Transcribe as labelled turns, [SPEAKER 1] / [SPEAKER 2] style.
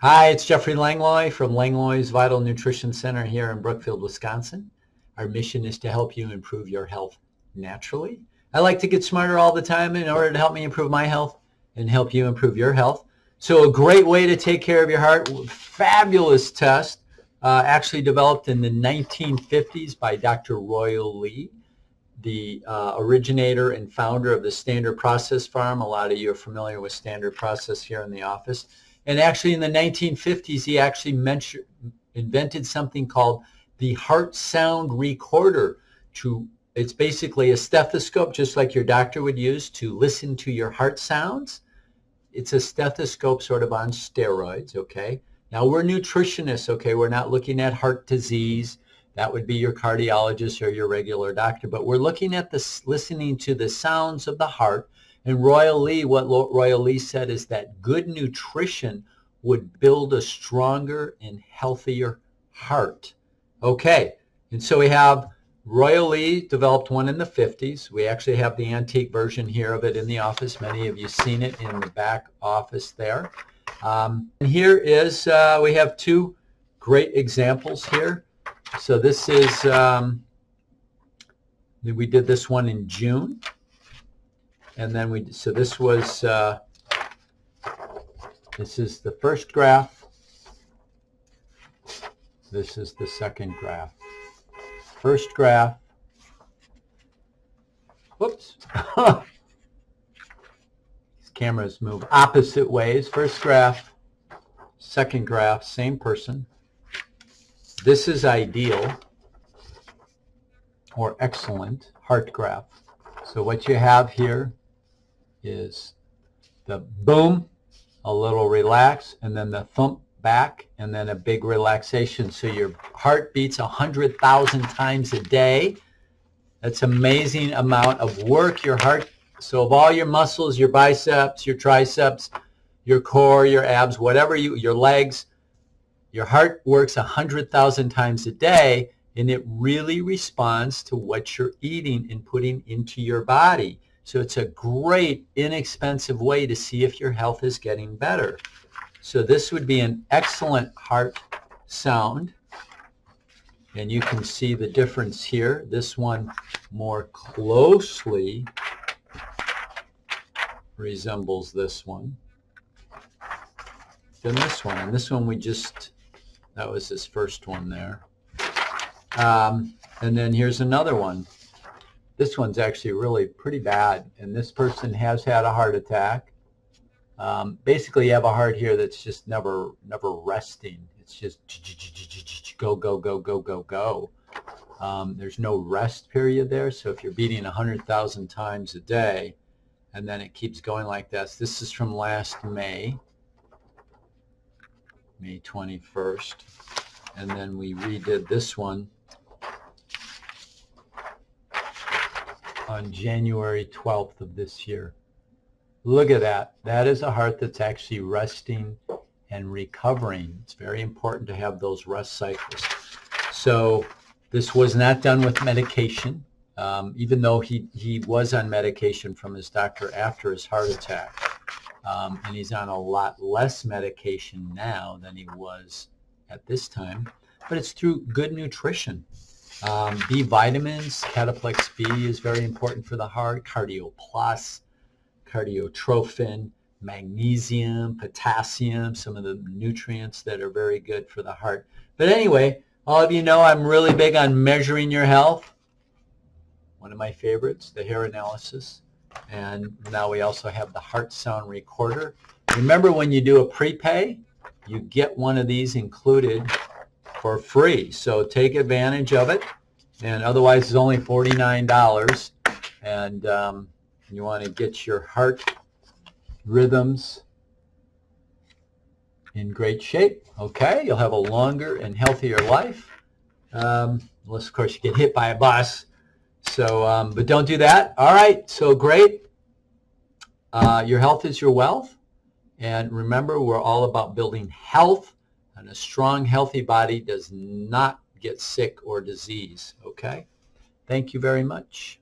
[SPEAKER 1] Hi, it's Jeffrey Langlois from Langlois Vital Nutrition Center here in Brookfield, Wisconsin. Our mission is to help you improve your health naturally. I like to get smarter all the time in order to help me improve my health and help you improve your health. So a great way to take care of your heart, fabulous test, actually developed in the 1950s by Dr. Royal Lee, the originator and founder of the Standard Process Farm. A lot of you are familiar with Standard Process here in the office. And actually in the 1950s, he actually invented something called the heart sound recorder. It's basically a stethoscope, just like your doctor would use to listen to your heart sounds. It's a stethoscope sort of on steroids, okay? Now we're nutritionists, okay? We're not looking at heart disease. That would be your cardiologist or your regular doctor. But we're looking at listening to the sounds of the heart. And what Royal Lee said is that good nutrition would build a stronger and healthier heart. Okay, and so we have Royal Lee developed one in the 50s. We actually have the antique version here of it in the office. Many of you seen it in the back office there. And here is, we have two great examples here. So this is, we did this one in June. And then this is the first graph. This is the second graph. First graph. Whoops. These cameras move opposite ways. First graph, second graph, same person. This is ideal or excellent heart graph. So what you have here is the boom, a little relax, and then the thump back, and then a big relaxation. So your heart beats 100,000 times a day. That's an amazing amount of work. Your heart, so of all your muscles, your biceps, your triceps, your core, your abs, whatever your legs, your heart works 100,000 times a day, and it really responds to what you're eating and putting into your body. So it's a great, inexpensive way to see if your health is getting better. So this would be an excellent heart sound. And you can see the difference here. This one more closely resembles this one than this one. And this one that was his first one there. And then here's another one. This one's actually really pretty bad, and this person has had a heart attack. Basically, you have a heart here that's just never resting. It's just go, go, go, go, go, go. There's no rest period there, so if you're beating 100,000 times a day, and then it keeps going like this. This is from last May 21st, and then we redid this one on January 12th of this year. Look at that. That is a heart that's actually resting and recovering. It's very important to have those rest cycles. So this was not done with medication, even though he was on medication from his doctor after his heart attack. And he's on a lot less medication now than he was at this time. But it's through good nutrition. B vitamins, Cataplex B is very important for the heart, Cardio Plus, Cardiotrophin, magnesium, potassium, some of the nutrients that are very good for the heart. But anyway, all of you know I'm really big on measuring your health. One of my favorites, the hair analysis. And now we also have the heart sound recorder. Remember, when you do a prepay, you get one of these included for free. So take advantage of it. And otherwise, it's only $49. And you want to get your heart rhythms in great shape. Okay, you'll have a longer and healthier life. Unless, of course, you get hit by a bus. So, but don't do that. All right, so great. Your health is your wealth. And remember, we're all about building health. And a strong, healthy body does not get sick or disease. Okay? Thank you very much.